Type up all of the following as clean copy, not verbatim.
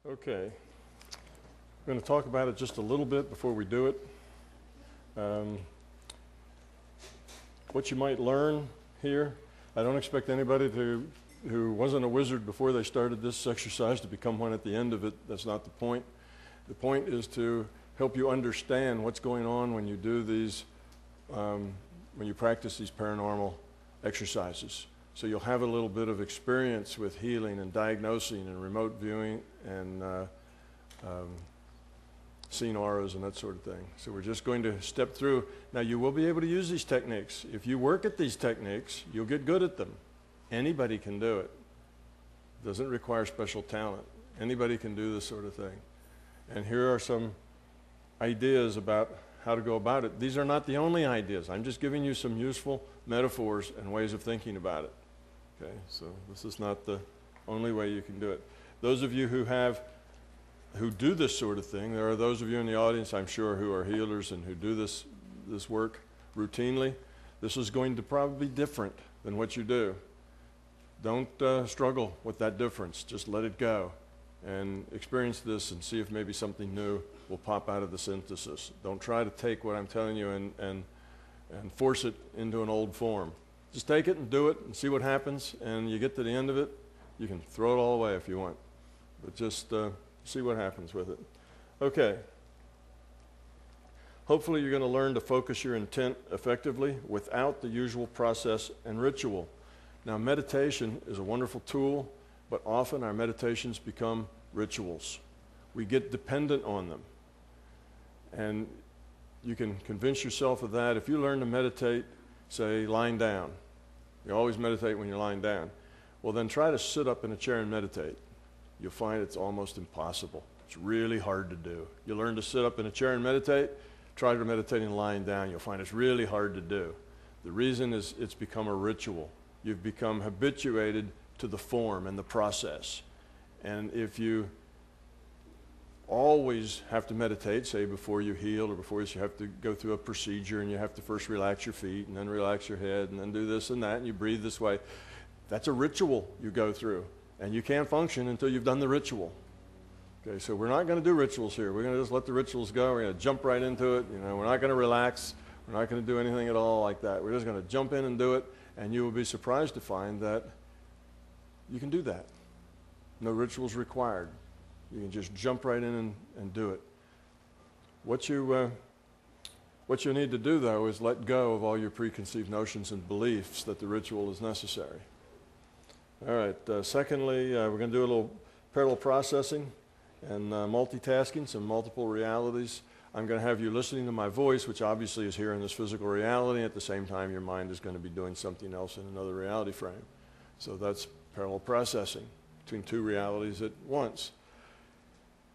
Okay, I'm going to talk about it just a little bit before we do it. What you might learn here, I don't expect anybody who wasn't a wizard before they started this exercise to become one at the end of it. That's not the point. The point is to help you understand what's going on when you do these, when you practice these paranormal exercises. So you'll have a little bit of experience with healing and diagnosing and remote viewing and seeing auras and that sort of thing. So we're just going to step through. Now you will be able to use these techniques. If you work at these techniques, you'll get good at them. Anybody can do it. It doesn't require special talent. Anybody can do this sort of thing. And here are some ideas about how to go about it. These are not the only ideas. I'm just giving you some useful metaphors and ways of thinking about it. Okay, so this is not the only way you can do it. Those of you who do this sort of thing, there are those of you in the audience, I'm sure, who are healers and who do this work routinely. This is going to probably be different than what you do. Don't struggle with that difference. Just let it go and experience this and see if maybe something new will pop out of the synthesis. Don't try to take what I'm telling you and force it into an old form. Just take it and do it and see what happens, and you get to the end of it, you can throw it all away if you want. But just see what happens with it. Okay. Hopefully you're going to learn to focus your intent effectively without the usual process and ritual. Now, meditation is a wonderful tool, but often our meditations become rituals. We get dependent on them. And you can convince yourself of that. If you learn to meditate, say, lying down. You always meditate when you're lying down. Well, then try to sit up in a chair and meditate. You'll find it's almost impossible. It's really hard to do. You learn to sit up in a chair and meditate, try to meditate lying down. You'll find it's really hard to do. The reason is it's become a ritual. You've become habituated to the form and the process. And if you always have to meditate, say before you heal or before you have to go through a procedure and you have to first relax your feet and then relax your head and then do this and that and you breathe this way, that's a ritual you go through. And you can't function until you've done the ritual. Okay, so we're not going to do rituals here. We're going to just let the rituals go. We're going to jump right into it. You know, we're not going to relax. We're not going to do anything at all like that. We're just going to jump in and do it, and you will be surprised to find that you can do that. No rituals required. You can just jump right in and do it. What you need to do, though, is let go of all your preconceived notions and beliefs that the ritual is necessary. All right, secondly, we're going to do a little parallel processing and multitasking, some multiple realities. I'm going to have you listening to my voice, which obviously is here in this physical reality. At the same time, your mind is going to be doing something else in another reality frame. So that's parallel processing between two realities at once.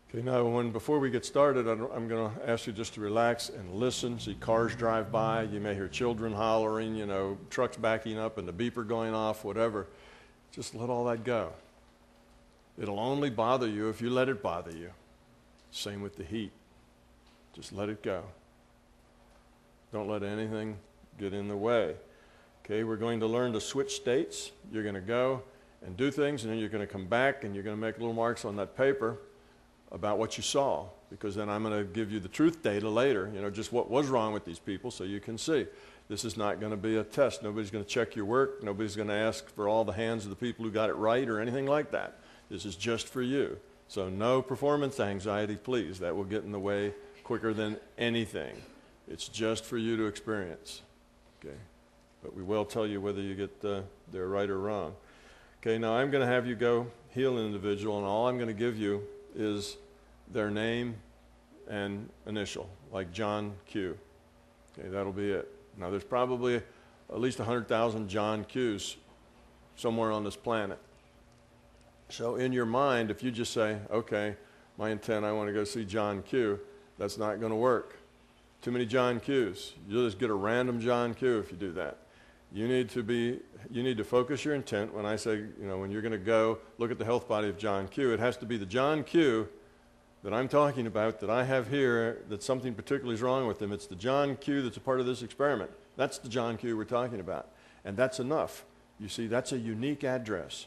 Okay, now before we get started, I'm going to ask you just to relax and listen. See cars drive by. You may hear children hollering, you know, trucks backing up and the beeper going off, whatever. Just let all that go. It'll only bother you if you let it bother you. Same with the heat. Just let it go. Don't let anything get in the way. Okay, we're going to learn to switch states. You're going to go and do things, and then you're going to come back and you're going to make little marks on that paper about what you saw, because then I'm going to give you the truth data later, you know, just what was wrong with these people so you can see. This is not going to be a test. Nobody's going to check your work. Nobody's going to ask for all the hands of the people who got it right or anything like that. This is just for you. So no performance anxiety, please. That will get in the way quicker than anything. It's just for you to experience. Okay? But we will tell you whether you get there right or wrong. Okay, now I'm going to have you go heal an individual, and all I'm going to give you is their name and initial, like John Q. Okay, that'll be it. Now, there's probably at least 100,000 John Qs somewhere on this planet. So in your mind, if you just say, okay, my intent, I want to go see John Q, that's not going to work. Too many John Qs. You'll just get a random John Q if you do that. You need to focus your intent. When I say, you know, when you're going to go look at the health body of John Q, it has to be the John Q that I'm talking about, that I have here, that something particularly is wrong with them. It's the John Q that's a part of this experiment. That's the John Q we're talking about. And that's enough. You see, that's a unique address.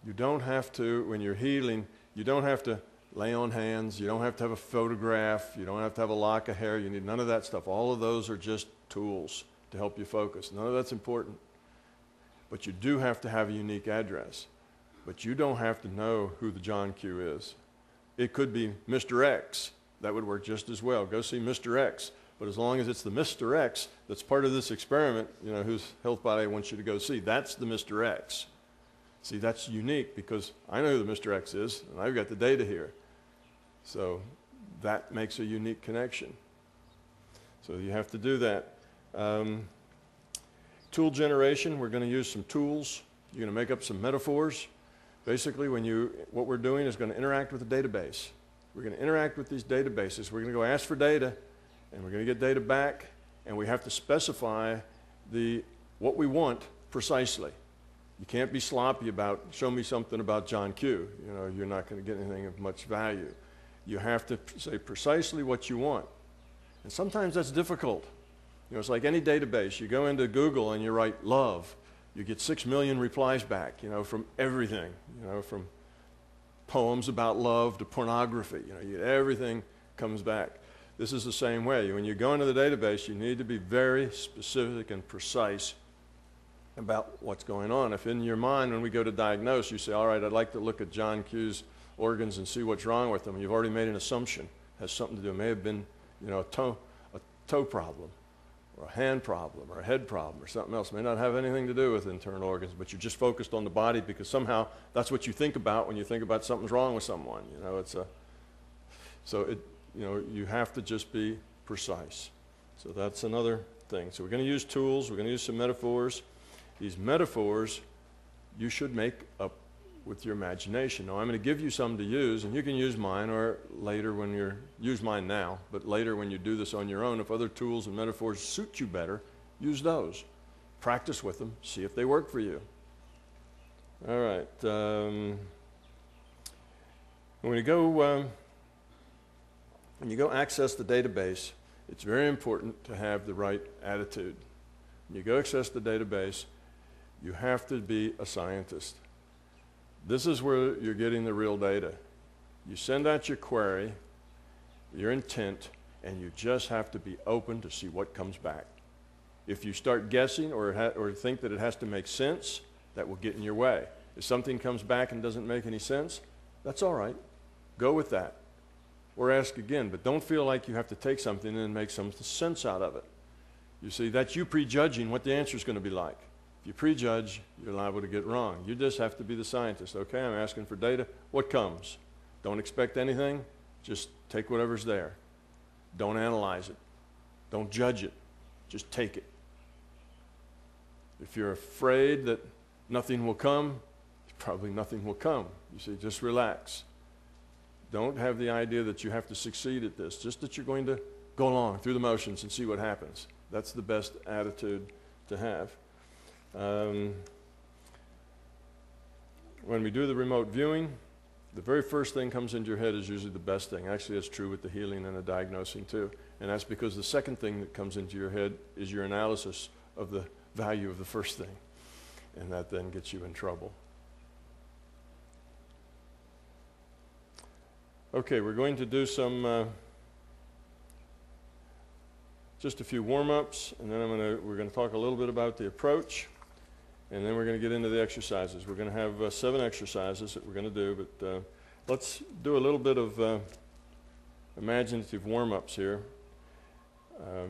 You don't have to, when you're healing, You don't have to lay on hands. You don't have to have a photograph. You don't have to have a lock of hair. You need none of that stuff. All of those are just tools to help you focus. None of that's important. But you do have to have a unique address. But you don't have to know who the John Q is. It could be Mr. X. That would work just as well. Go see Mr. X. But as long as it's the Mr. X that's part of this experiment, you know, whose health body wants you to go see, that's the Mr. X. See, that's unique because I know who the Mr. X is, and I've got the data here. So that makes a unique connection. So you have to do that. Tool generation, we're going to use some tools. You're going to make up some metaphors. Basically, what we're doing is going to interact with the database. We're going to interact with these databases. We're going to go ask for data, and we're going to get data back, and we have to specify what we want precisely. You can't be sloppy about, show me something about John Q. You know, you're not going to get anything of much value. You have to say precisely what you want. And sometimes that's difficult. You know, it's like any database. You go into Google and you write love. You get 6 million replies back, you know, from everything, you know, from poems about love to pornography. You know, everything comes back. This is the same way. When you go into the database, you need to be very specific and precise about what's going on. If in your mind, when we go to diagnose, you say, all right, I'd like to look at John Q's organs and see what's wrong with them, you've already made an assumption. It has something to do. It may have been, you know, a toe problem, or a hand problem, or a head problem, or something else. It may not have anything to do with internal organs, but you're just focused on the body because somehow that's what you think about when you think about something's wrong with someone. You know, you know, you have to just be precise. So that's another thing. So we're going to use tools. We're going to use some metaphors. These metaphors you should make up with your imagination. Now, I'm going to give you some to use, and you can use mine, or later when use mine now, but later when you do this on your own, if other tools and metaphors suit you better, use those. Practice with them, see if they work for you. All right. When you go access the database, it's very important to have the right attitude. When you go access the database, you have to be a scientist. This is where you're getting the real data. You send out your query, your intent, and you just have to be open to see what comes back. If you start guessing or think that it has to make sense, that will get in your way. If something comes back and doesn't make any sense, that's all right. Go with that. Or ask again, but don't feel like you have to take something and make some sense out of it. You see, that's you prejudging what the answer is going to be like. If you prejudge, you're liable to get wrong. You just have to be the scientist. Okay, I'm asking for data. What comes? Don't expect anything. Just take whatever's there. Don't analyze it. Don't judge it. Just take it. If you're afraid that nothing will come, probably nothing will come. You see, just relax. Don't have the idea that you have to succeed at this, just that you're going to go along through the motions and see what happens. That's the best attitude to have. When we do the remote viewing, the very first thing comes into your head is usually the best thing. Actually, that's true with the healing and the diagnosing too. And that's because the second thing that comes into your head is your analysis of the value of the first thing. And that then gets you in trouble. Okay, we're going to do some, just a few warm-ups, and then we're going to talk a little bit about the approach, and then we're going to get into the exercises. We're going to have 7 exercises that we're going to do, but let's do a little bit of imaginative warm-ups here.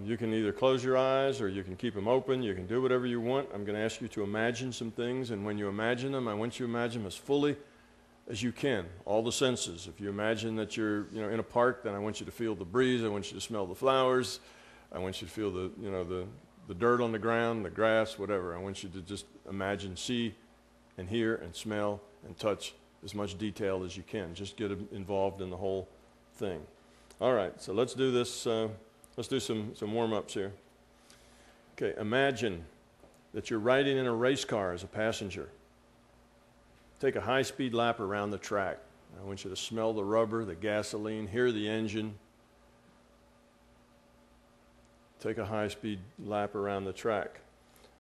You can either close your eyes or you can keep them open. You can do whatever you want. I'm going to ask you to imagine some things, and when you imagine them, I want you to imagine them as fully as you can, all the senses. If you imagine that you're in a park, then I want you to feel the breeze. I want you to smell the flowers. I want you to feel the dirt on the ground, the grass, whatever. I want you to just imagine, see, and hear, and smell, and touch as much detail as you can. Just get involved in the whole thing. All right, so let's do this. Let's do some warm-ups here. Okay, imagine that you're riding in a race car as a passenger. Take a high-speed lap around the track. I want you to smell the rubber, the gasoline, hear the engine. Take a high-speed lap around the track.